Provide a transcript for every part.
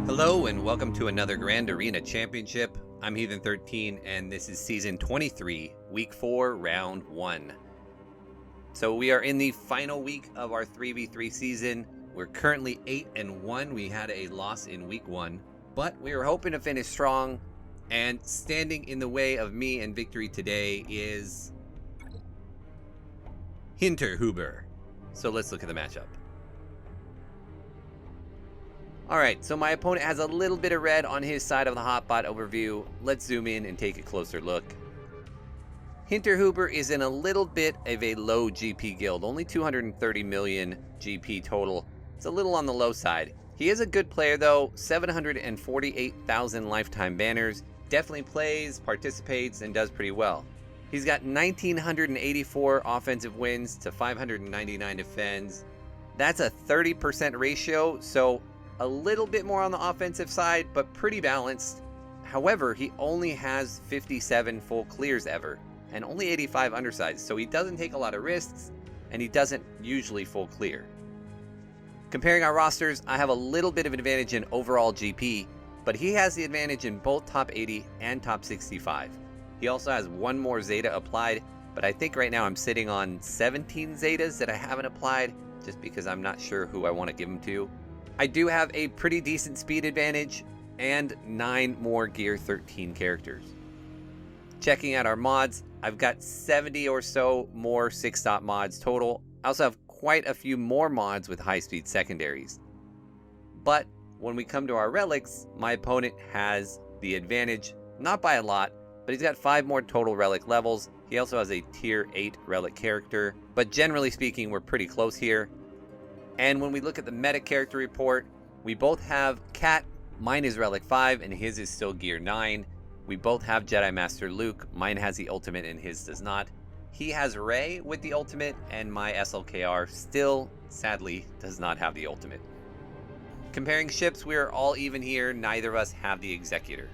Hello and welcome to another Grand Arena Championship. I'm Heathen13 and this is Season 23, Week 4, Round 1. So we are in the final week of our 3v3 season. We're currently 8-1. We had a loss in Week 1, but we were hoping to finish strong. And standing in the way of me and victory today is Heathen13. So let's look at the matchup. Alright, so my opponent has a little bit of red on his side of the hotbot overview. Let's zoom in and take a closer look. Heathen13 is in a little bit of a low GP guild, only 230 million GP total. It's a little on the low side. He is a good player though, 748,000 lifetime banners, definitely plays, participates, and does pretty well. He's got 1,984 offensive wins to 599 defends. That's a 30% ratio, so a little bit more on the offensive side, but pretty balanced. However, he only has 57 full clears ever, and only 85 undersides, so he doesn't take a lot of risks, and he doesn't usually full clear. Comparing our rosters, I have a little bit of an advantage in overall GP, but he has the advantage in both top 80 and top 65. He also has one more Zeta applied, but I think right now I'm sitting on 17 Zetas that I haven't applied, just because I'm not sure who I want to give them to. I do have a pretty decent speed advantage and 9 more Gear 13 characters. Checking out our mods, I've got 70 or so more 6-stop mods total. I also have quite a few more mods with high-speed secondaries. But when we come to our relics, my opponent has the advantage, not by a lot, but he's got 5 more total relic levels. He also has a tier 8 relic character, but generally speaking, we're pretty close here. And when we look at the meta character report, we both have Cat. Mine is Relic 5 and his is still Gear 9. We both have Jedi Master Luke. Mine has the ultimate and his does not. He has Rey with the ultimate and my SLKR still, sadly, does not have the ultimate. Comparing ships, we are all even here. Neither of us have the Executor.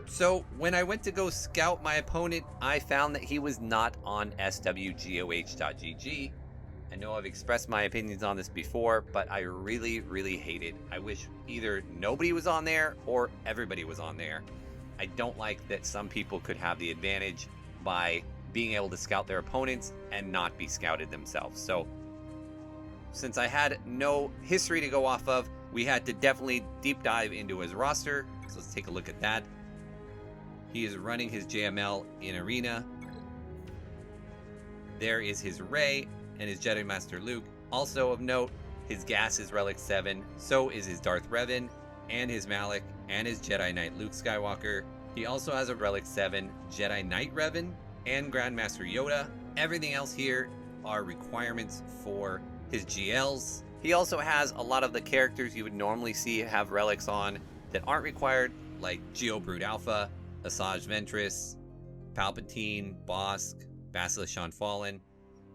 So when I went to go scout my opponent, I found that he was not on SWGOH.gg. I know I've expressed my opinions on this before, but I really hate it. I wish either nobody was on there or everybody was on there. I don't like that some people could have the advantage by being able to scout their opponents and not be scouted themselves. So since I had no history to go off of, we had to definitely deep dive into his roster. So let's take a look at that. He is running his JML in Arena. There is his Rey and his Jedi Master Luke. Also of note, his GAC is Relic 7, so is his Darth Revan, and his Malak, and his Jedi Knight Luke Skywalker. He also has a Relic 7 Jedi Knight Revan, and Grandmaster Yoda. Everything else here are requirements for his GLs. He also has a lot of the characters you would normally see have relics on that aren't required, like Geo Brood Alpha, Asajj Ventress, Palpatine, Bossk, Basilisk Shan Fallen.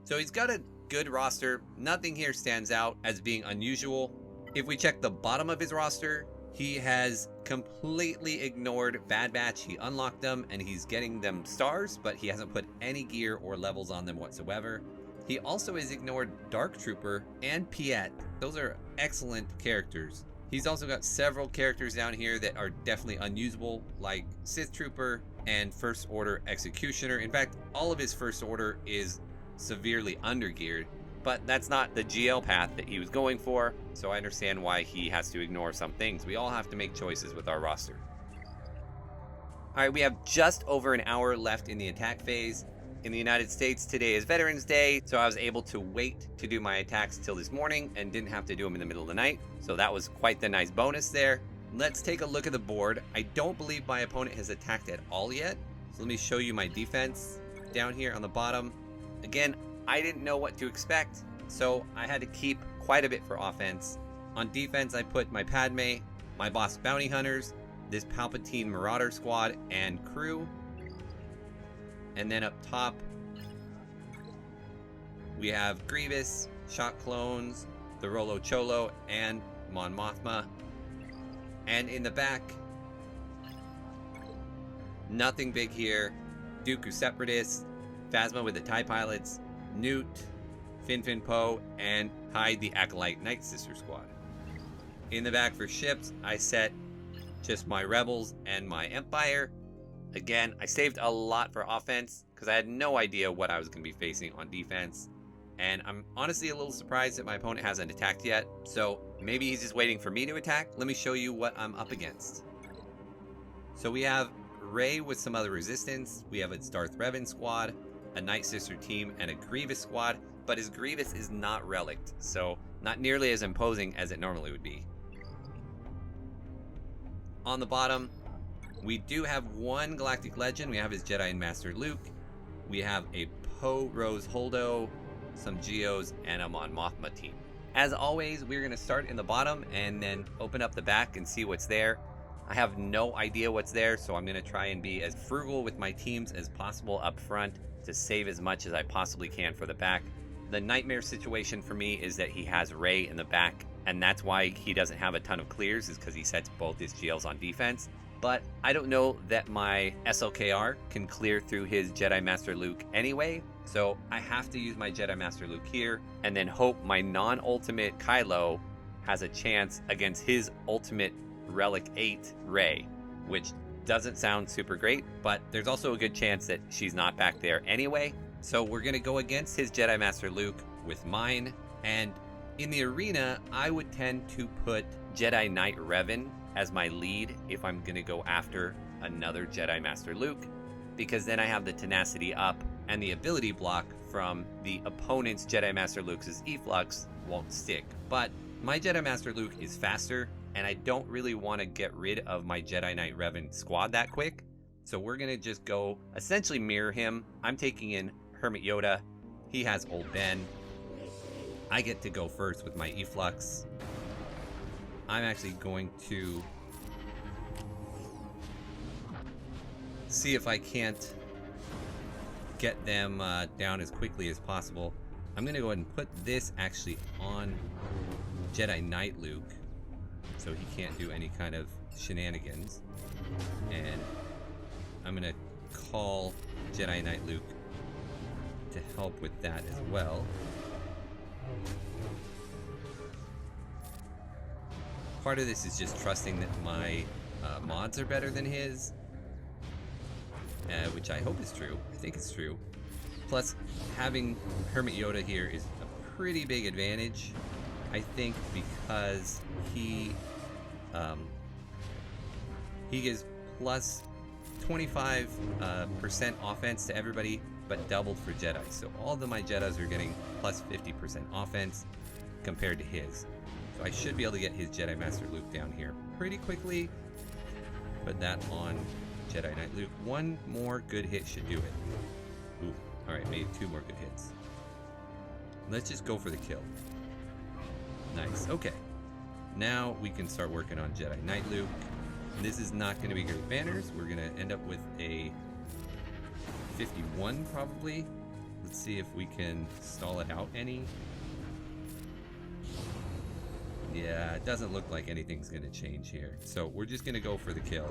So he's got a good roster. Nothing here stands out as being unusual. If we check the bottom of his roster, he has completely ignored Bad Batch. He unlocked them and he's getting them stars, but he hasn't put any gear or levels on them whatsoever. He also has ignored Dark Trooper and Piet. Those are excellent characters. He's also got several characters down here that are definitely unusable, like Sith Trooper and First Order Executioner. In fact, all of his First Order is severely undergeared, but that's not the GL path that he was going for, so I understand why he has to ignore some things. We all have to make choices with our roster. Alright, we have just over an hour left in the attack phase. In the United States, today is Veterans Day, so I was able to wait to do my attacks till this morning and didn't have to do them in the middle of the night, so that was quite the nice bonus there. Let's take a look at the board. I don't believe my opponent has attacked at all yet, so let me show you my defense down here on the bottom. Again, I didn't know what to expect, so I had to keep quite a bit for offense. On defense, I put my Padme, my Boss Bounty Hunters, this Palpatine Marauder Squad and crew. And then up top, we have Grievous, Shot Clones, the Rolo Cholo, and Mon Mothma. And in the back, nothing big here. Dooku Separatists, Phasma with the TIE Pilots, Newt, Fin Fin Poe, and Hyde the Acolyte Night Sister Squad. In the back for ships, I set just my rebels and my empire. Again, I saved a lot for offense because I had no idea what I was going to be facing on defense. And I'm honestly a little surprised that my opponent hasn't attacked yet. So maybe he's just waiting for me to attack. Let me show you what I'm up against. So we have Rey with some other resistance. We have a Darth Revan squad, a Night Sister team, and a Grievous squad. But his Grievous is not relicked, so not nearly as imposing as it normally would be. On the bottom, we do have one Galactic Legend. We have his Jedi Master Luke. We have a Poe Rose Holdo, some Geos, and a Mon Mothma team. As always, we're going to start in the bottom and then open up the back and see what's there. I have no idea what's there, so I'm going to try and be as frugal with my teams as possible up front to save as much as I possibly can for the back. The nightmare situation for me is that he has Rey in the back, and that's why he doesn't have a ton of clears, is because he sets both his GLs on defense. But I don't know that my SLKR can clear through his Jedi Master Luke anyway, so I have to use my Jedi Master Luke here, and then hope my non-ultimate Kylo has a chance against his ultimate Relic 8 Rey, which doesn't sound super great, but there's also a good chance that she's not back there anyway. So we're going to go against his Jedi Master Luke with mine, and in the arena, I would tend to put Jedi Knight Revan as my lead if I'm going to go after another Jedi Master Luke, because then I have the tenacity up and the ability block from the opponent's Jedi Master Luke's efflux won't stick. But my Jedi Master Luke is faster, and I don't really want to get rid of my Jedi Knight Revan squad that quick. So we're going to just go essentially mirror him. I'm taking in Hermit Yoda. He has Old Ben. I get to go first with my efflux. I'm actually going to see if I can't get them down as quickly as possible. I'm going to go ahead and put this actually on Jedi Knight Luke, so he can't do any kind of shenanigans. And I'm going to call Jedi Knight Luke to help with that as well. Part of this is just trusting that my mods are better than his, which I hope is true. I think it's true. Plus, having Hermit Yoda here is a pretty big advantage, I think, because he gives plus 25% offense to everybody, but doubled for Jedi. So all of my Jedis are getting plus 50% offense compared to his. So I should be able to get his Jedi Master Luke down here pretty quickly. Put that on Jedi Knight Luke. One more good hit should do it. Ooh, alright, maybe two more good hits. Let's just go for the kill. Nice, okay. Now we can start working on Jedi Knight Luke. This is not going to be great banners. We're going to end up with a 51 probably. Let's see if we can stall it out any. Yeah, it doesn't look like anything's going to change here. So we're just going to go for the kill.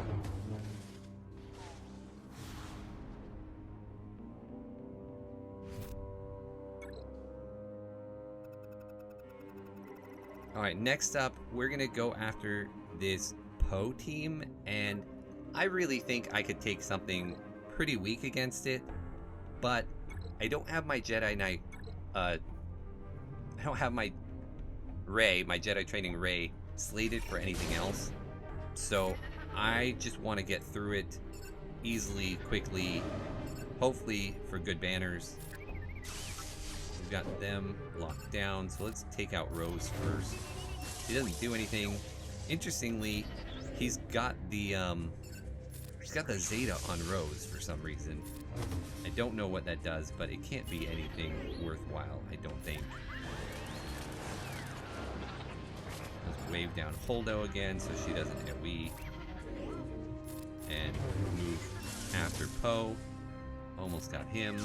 Alright, next up, we're going to go after this Poe team, and I really think I could take something pretty weak against it, but I don't have my Jedi Knight, I don't have my Rey, my Jedi training Rey, slated for anything else, so I just want to get through it easily, quickly, hopefully for good banners. We've got them locked down, so let's take out Rose first. He doesn't do anything. Interestingly, he's got the Zeta on Rose for some reason. I don't know what that does, but it can't be anything worthwhile, I don't think. Let's wave down Holdo again so she doesn't hit we. And move after Poe. Almost got him.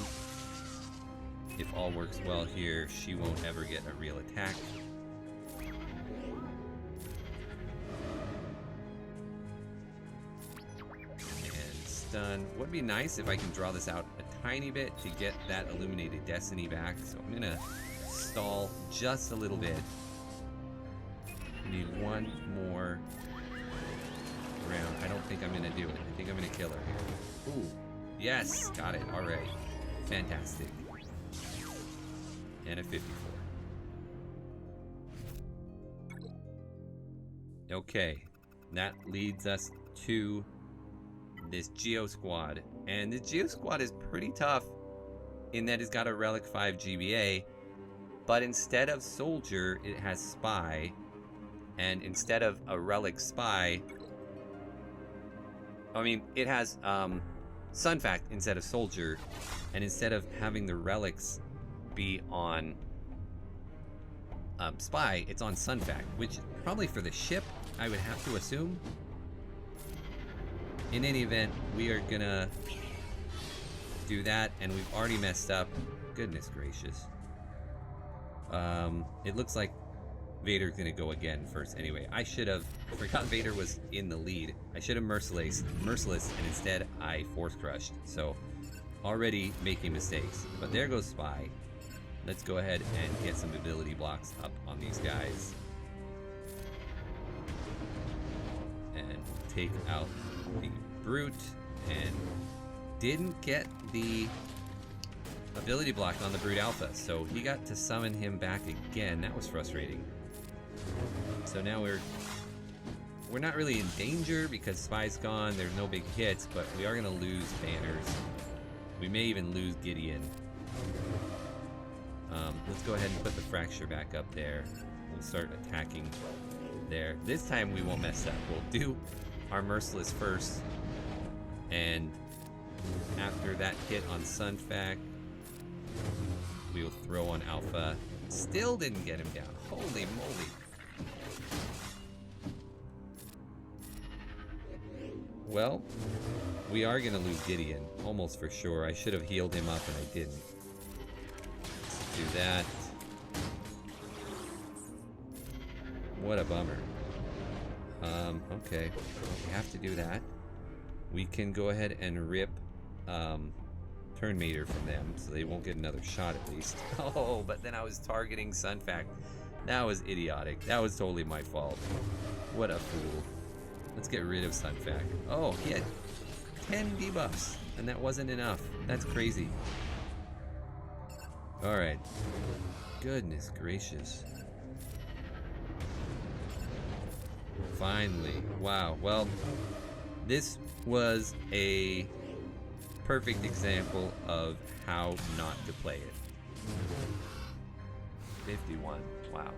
If all works well here, she won't ever get a real attack. And stun. Would be nice if I can draw this out a tiny bit to get that Illuminated Destiny back. So I'm gonna stall just a little bit. We need one more round. I don't think I'm going to do it. I think I'm going to kill her here. Ooh. Yes. Got it. All right. Fantastic. And a 54. Okay. That leads us to this Geo Squad. And the Geo Squad is pretty tough in that it's got a Relic 5 GBA. But instead of Soldier, it has Spy. And instead of a Relic Spy, I mean, it has Sun Fact instead of Soldier. And instead of having the relics be on Spy, it's on Sun Fact, which probably for the ship, I would have to assume. In any event, we are gonna do that, and we've already messed up. Goodness gracious. It looks like Vader's gonna go again first anyway. I forgot Vader was in the lead. I should have merciless, and instead I force crushed. So, already making mistakes. But there goes Spy. Let's go ahead and get some ability blocks up on these guys. And take out the Brute. And didn't get the ability block on the Brute Alpha. So he got to summon him back again. That was frustrating. So now we're not really in danger because Spy's gone. There's no big hits, but we are going to lose banners. We may even lose Gideon. Let's go ahead and put the Fracture back up there. We'll start attacking there. This time we won't mess up. We'll do our Merciless first. And after that hit on Sun Fact, we will throw on Alpha. Still didn't get him down. Holy moly. Well, we are going to lose Gideon, almost for sure. I should have healed him up and I didn't. Let's do that. What a bummer. Okay, well, we have to do that. We can go ahead and rip Turn Meter from them, so they won't get another shot at least. Oh, but then I was targeting Sun Fact. That was idiotic. That was totally my fault. What a fool. Let's get rid of Sun Fact. Oh, he had 10 debuffs, and that wasn't enough. That's crazy. Alright. Goodness gracious. Finally. Wow. Well, this was a perfect example of how not to play it. 51. Wow.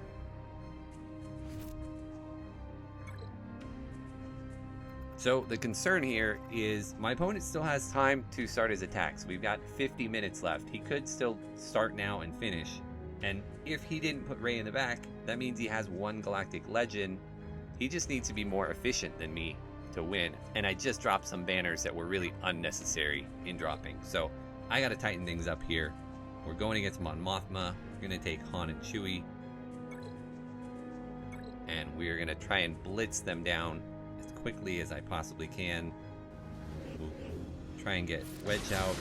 So the concern here is my opponent still has time to start his attacks. We've got 50 minutes left. He could still start now and finish. And if he didn't put Rey in the back, that means he has one Galactic Legend. He just needs to be more efficient than me to win. And I just dropped some banners that were really unnecessary in dropping. So I got to tighten things up here. We're going against Mon Mothma. We're going to take Han and Chewie. And we're going to try and blitz them down as quickly as I possibly can. We'll try and get Wedge out.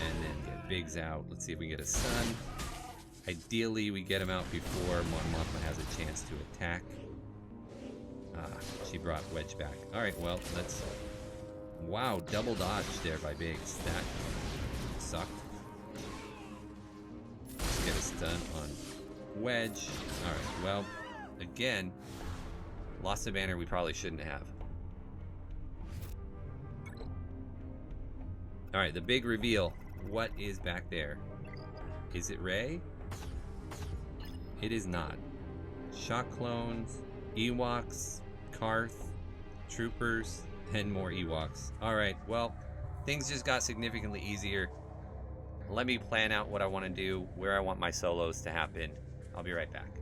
And then get Biggs out. Let's see if we can get a Sun. Ideally, we get him out before Mon Mothma has a chance to attack. She brought Wedge back. Alright, well, let's... Wow, double dodge there by Biggs. That sucked. Let's get a stun on Wedge. Alright, well, again, lost a banner we probably shouldn't have. Alright, the big reveal. What is back there? Is it Rey? It is not. Shock clones, Ewoks, Karth, Troopers, and more Ewoks. Alright, well, things just got significantly easier. Let me plan out what I want to do, where I want my solos to happen. I'll be right back.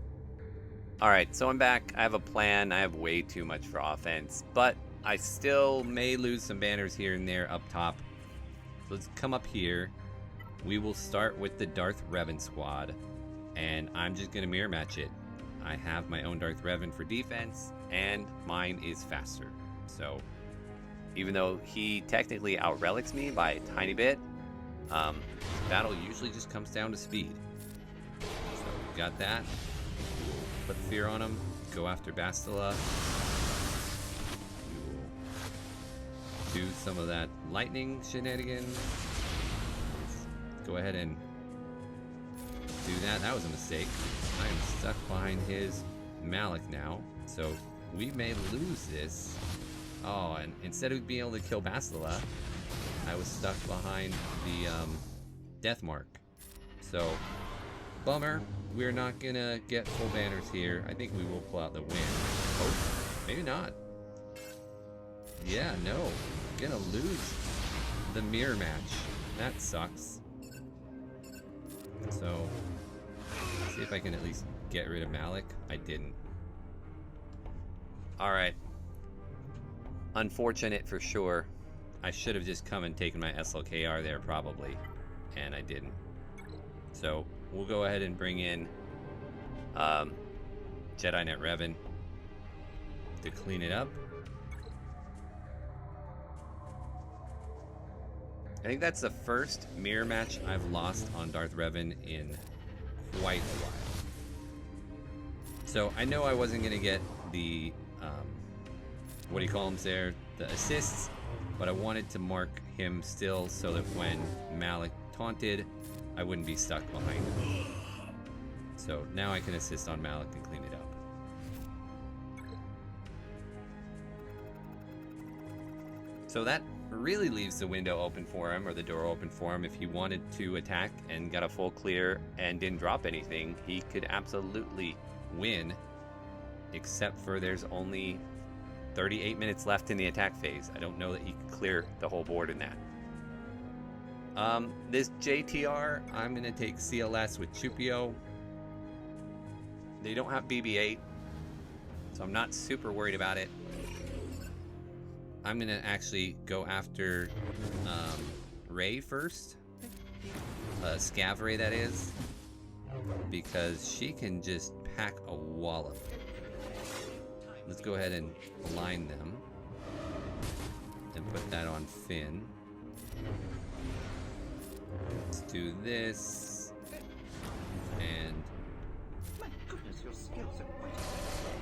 Alright, so I'm back. I have a plan. I have way too much for offense, but I still may lose some banners here and there up top. So let's come up here. We will start with the Darth Revan squad, and I'm just going to mirror match it. I have my own Darth Revan for defense, and mine is faster. So, even though he technically out-relics me by a tiny bit, battle usually just comes down to speed. So, we got that. put fear on him. Go after Bastila. We will do some of that lightning shenanigans. Let's go ahead and do that. That was a mistake. I am stuck behind his Malik now, so we may lose this. Oh, and instead of being able to kill Bastila, I was stuck behind the death mark. So, bummer. We're not gonna get full banners here. I think we will pull out the win. Oh, maybe not. Yeah, no. Gonna lose the mirror match. That sucks. So, see if I can at least get rid of Malik. I didn't. Alright. Unfortunate for sure. I should have just come and taken my SLKR there probably. And I didn't. So, we'll go ahead and bring in Jedi Knight Revan to clean it up. I think that's the first mirror match I've lost on Darth Revan in quite a while. So I know I wasn't going to get the, what do you call them there, the assists, but I wanted to mark him still so that when Malik taunted, I wouldn't be stuck behind him. So now I can assist on Malik and clean it up. So that really leaves the window open for him, or the door open for him. If he wanted to attack and got a full clear and didn't drop anything, he could absolutely win, except for there's only 38 minutes left in the attack phase. I don't know that he could clear the whole board in that. This JTR, I'm going to take CLS with Chupio. They don't have BB-8, so I'm not super worried about it. I'm going to actually go after Rey first. Scav Rey, that is. Because she can just pack a wallop. Let's go ahead and line them. And put that on Finn. Let's do this. And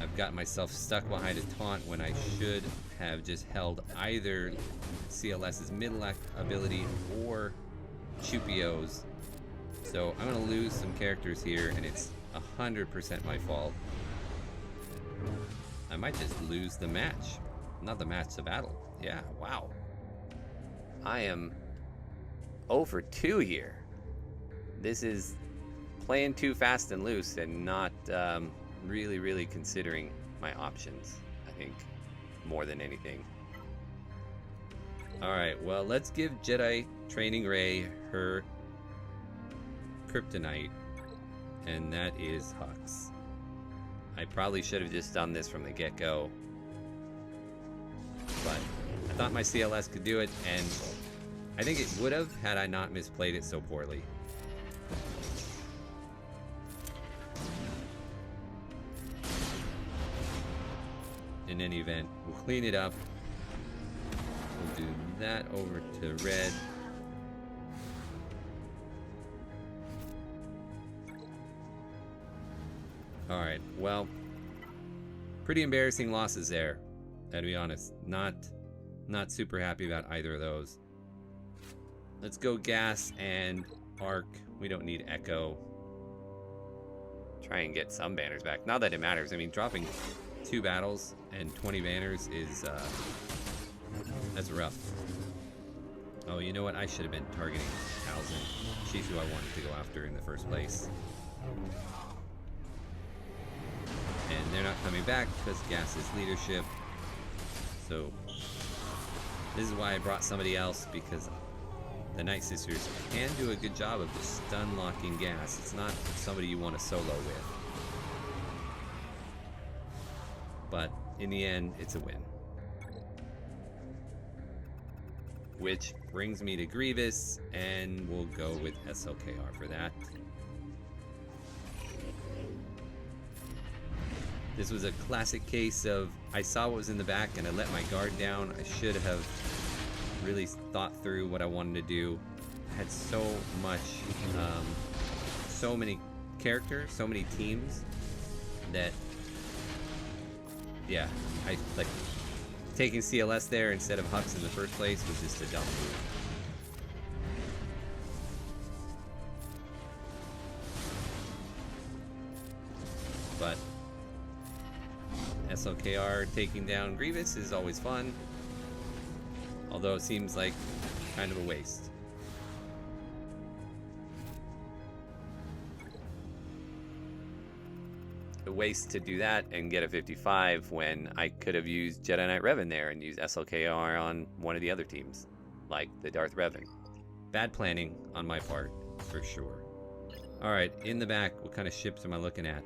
I've got myself stuck behind a taunt when I should have just held either CLS's middle ability or Chupio's. So I'm going to lose some characters here, and it's 100% my fault. I might just lose the match. Not the match, the battle. Yeah, wow. I am 0 for 2 here. This is playing too fast and loose and not really considering my options, I think, more than anything. Alright, well, let's give Jedi Training Rey her kryptonite, and that is Hux. I probably should have just done this from the get-go, but I thought my CLS could do it, and I think it would have had I not misplayed it so poorly. In any event, we'll clean it up. We'll do that over to red. Alright, well, pretty embarrassing losses there, to be honest. Not super happy about either of those. Let's go Gas and Arc. We don't need Echo. Try and get some banners back. Not that it matters. I mean, dropping 2 battles and 20 banners is, that's rough. Oh, you know what? I should have been targeting Talzin. She's who I wanted to go after in the first place. And they're not coming back because Gas's leadership. So this is why I brought somebody else, because the Night Sisters can do a good job of just stun locking Gas. It's not somebody you want to solo with. But in the end, it's a win. Which brings me to Grievous, and we'll go with SLKR for that. This was a classic case of I saw what was in the back and I let my guard down. I should have really thought through what I wanted to do. I had so much, so many characters, so many teams that, yeah, I like taking CLS there instead of Hux in the first place was just a dumb move. But SLKR taking down Grievous is always fun, although it seems like kind of a waste. A waste to do that and get a 55 when I could have used Jedi Knight Revan there and used SLKR on one of the other teams, like the Darth Revan. Bad planning on my part, for sure. Alright, in the back, what kind of ships am I looking at?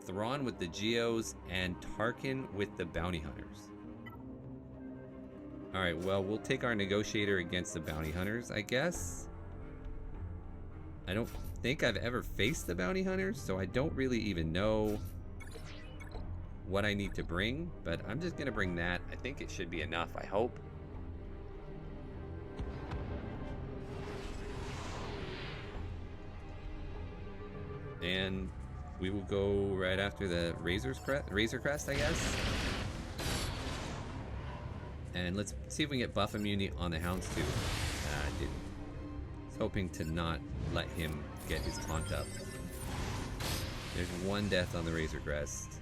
Thrawn with the Geos and Tarkin with the Bounty Hunters. Alright, well, we'll take our Negotiator against the Bounty Hunters, I guess. I don't think I've ever faced the Bounty Hunters, so I don't really even know what I need to bring, but I'm just gonna bring that. I think it should be enough, I hope. And we will go right after the Razor Crest, I guess. And let's see if we can get buff immunity on the Houndstooth. I didn't. I was hoping to not let him get his taunt up. There's one death on the Razor Crest.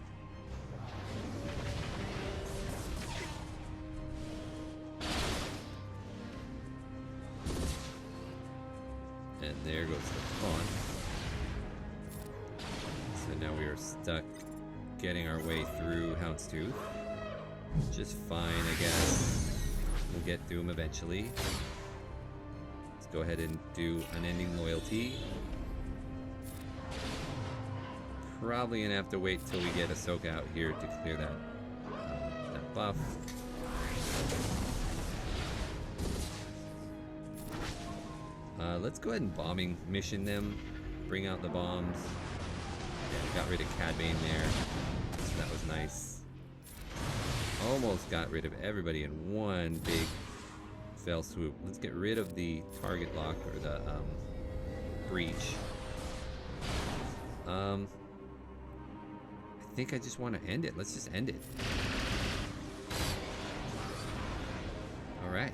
And there goes the taunt. So now we are stuck getting our way through Houndstooth. Just fine, I guess. We'll get through him eventually. Let's go ahead and do Unending Loyalty. Probably gonna have to wait till we get Ahsoka out here to clear that buff. Let's go ahead and bombing mission them. Bring out the bombs. Yeah, got rid of Cad Bane there. So that was nice. Almost got rid of everybody in one big fell swoop. Let's get rid of the target lock or the breach. I think I just want to end it. Let's just end it. Alright.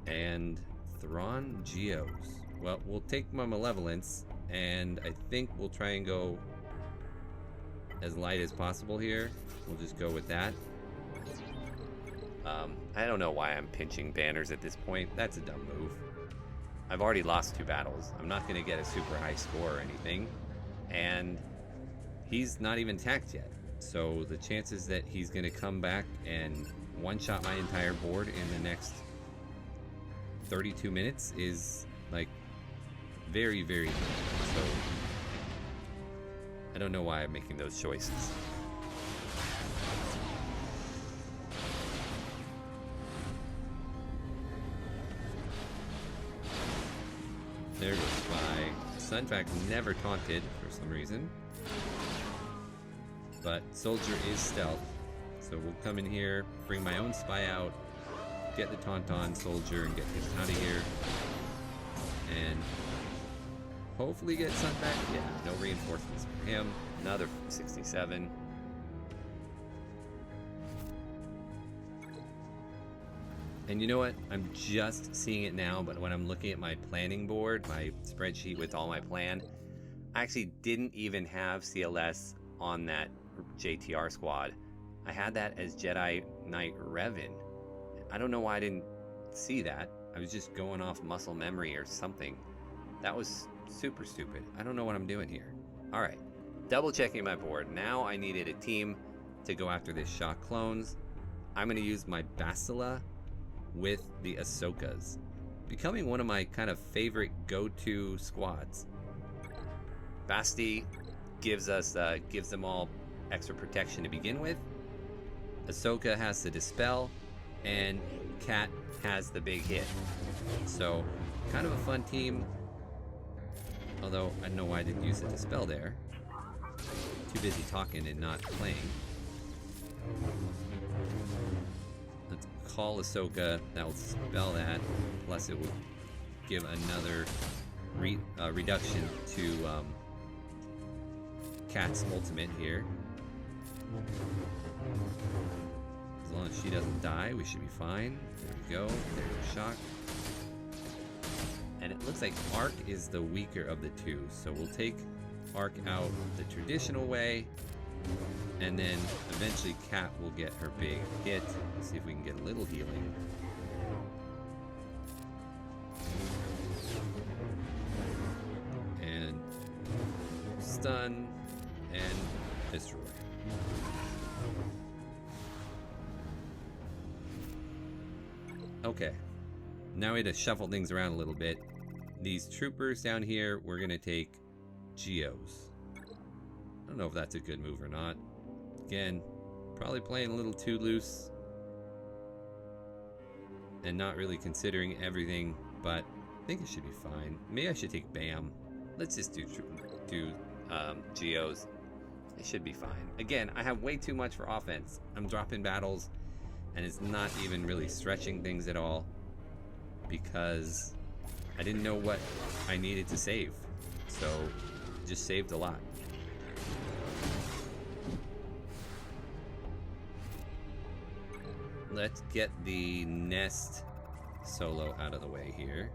And Thrawn Geos. Well, we'll take my Malevolence, and I think we'll try and go as light as possible here. We'll just go with that. I don't know why I'm pinching banners at this point. That's a dumb move. I've already lost 2 battles. I'm not going to get a super high score or anything. And he's not even tacked yet. So the chances that he's going to come back and one-shot my entire board in the next 32 minutes is, like, very, very low. So I don't know why I'm making those choices. There goes Spy. Sunfax never taunted for some reason. But Soldier is stealth. So we'll come in here, bring my own Spy out, get the taunt on Soldier and get him out of here. And hopefully get Sunfax. Yeah, no reinforcements for him. Another 67. And you know what? I'm just seeing it now, but when I'm looking at my planning board, my spreadsheet with all my plan, I actually didn't even have CLS on that JTR squad. I had that as Jedi Knight Revan. I don't know why I didn't see that. I was just going off muscle memory or something. That was super stupid. I don't know what I'm doing here. Alright, double checking my board. Now I needed a team to go after this Shock Clones. I'm going to use my Bastila with the Ahsokas, becoming one of my kind of favorite go-to squads. Basti gives them all extra protection to begin with. Ahsoka has the Dispel, and Cat has the big hit. So, kind of a fun team. Although, I don't know why I didn't use the Dispel there. Too busy talking and not playing. Let's call Ahsoka. That will spell that. Plus, it will give another reduction to Cat's ultimate here. As long as she doesn't die, we should be fine. There we go. There's a shock. And it looks like Arc is the weaker of the two, so we'll take Arc out the traditional way, and then eventually Cat will get her big hit. Let's see if we can get a little healing. And stun and destroy. Okay, now we had to shuffle things around a little bit. These troopers down here, we're gonna take Geos. I don't know if that's a good move or not. Again, probably playing a little too loose and not really considering everything, but I think it should be fine. Maybe I should take Bam. Let's just do Geos. It should be fine. Again, I have way too much for offense. I'm dropping battles, and it's not even really stretching things at all because I didn't know what I needed to save. So, just saved a lot. Let's get the nest solo out of the way here.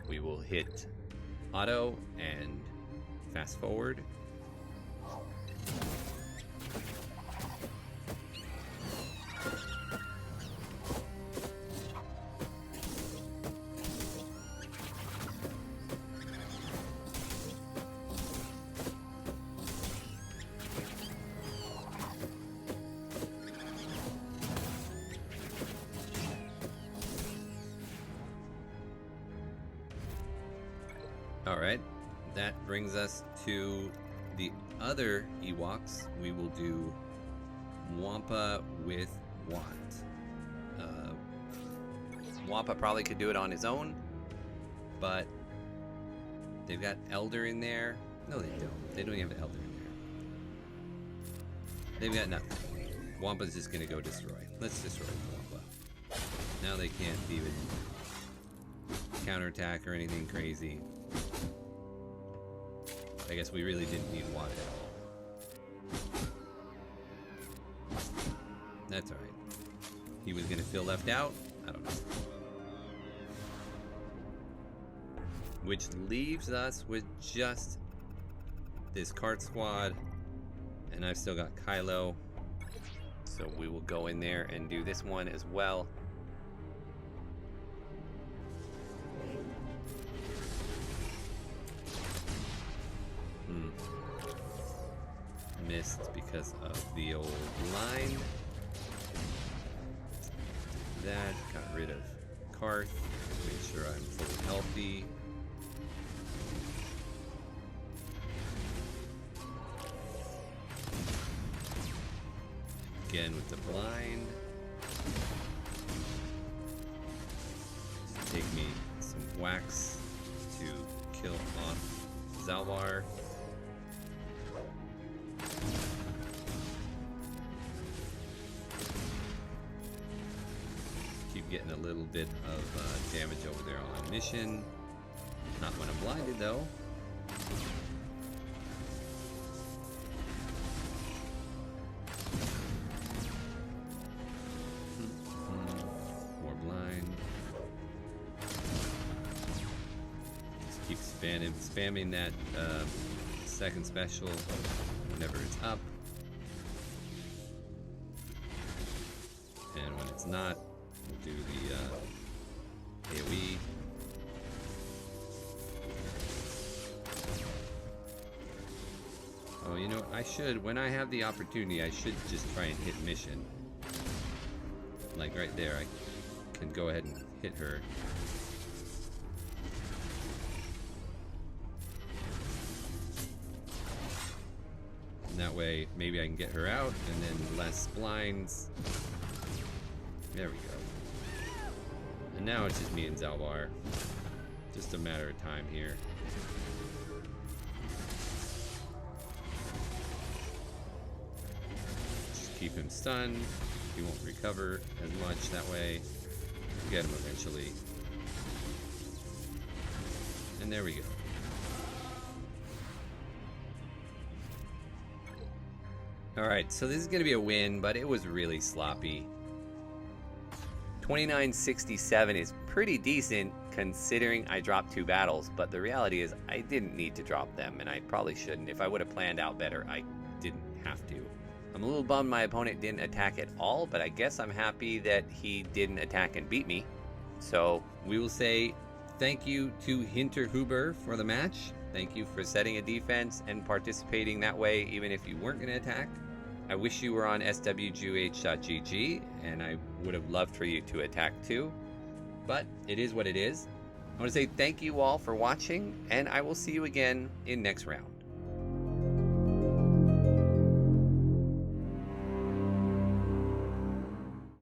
We will hit auto and fast forward. Alright, that brings us to the other Ewoks. We will do Wampa with Wat. Wampa probably could do it on his own, but they've got Elder in there. No, they don't. They don't even have Elder in there. They've got nothing. Wampa's just going to go destroy. Let's destroy Wampa. Now they can't even counterattack or anything crazy. I guess we really didn't need Watt at all. That's alright. He was gonna feel left out? I don't know. Which leaves us with just this cart squad, and I've still got Kylo. So we will go in there and do this one as well. Missed because of the old line. That got rid of Karth. Make sure I'm fully healthy. Again with the blind. Just take me some wax to kill off Zalbar. Keep getting a little bit of damage over there on mission. Not when I'm blinded though. More blind. Just keep spamming that second special whenever it's up. And when it's not, we'll do the AoE. Oh, you know, I should, when I have the opportunity, I should just try and hit mission. Like right there, I can go ahead and hit her. And that way, maybe I can get her out, and then less blinds. There we go. And now it's just me and Zalbar. Just a matter of time here. Just keep him stunned. He won't recover as much that way. Get him eventually. And there we go. Alright, so this is going to be a win, but it was really sloppy. 2967 is pretty decent considering I dropped 2 battles, but the reality is I didn't need to drop them, and I probably shouldn't. If I would have planned out better, I didn't have to. I'm a little bummed my opponent didn't attack at all, but I guess I'm happy that he didn't attack and beat me. So we will say thank you to Hinterhuber for the match. Thank you for setting a defense and participating that way even if you weren't going to attack. I wish you were on SWGOH.GG, and I would have loved for you to attack too, but it is what it is. I want to say thank you all for watching, and I will see you again in next round.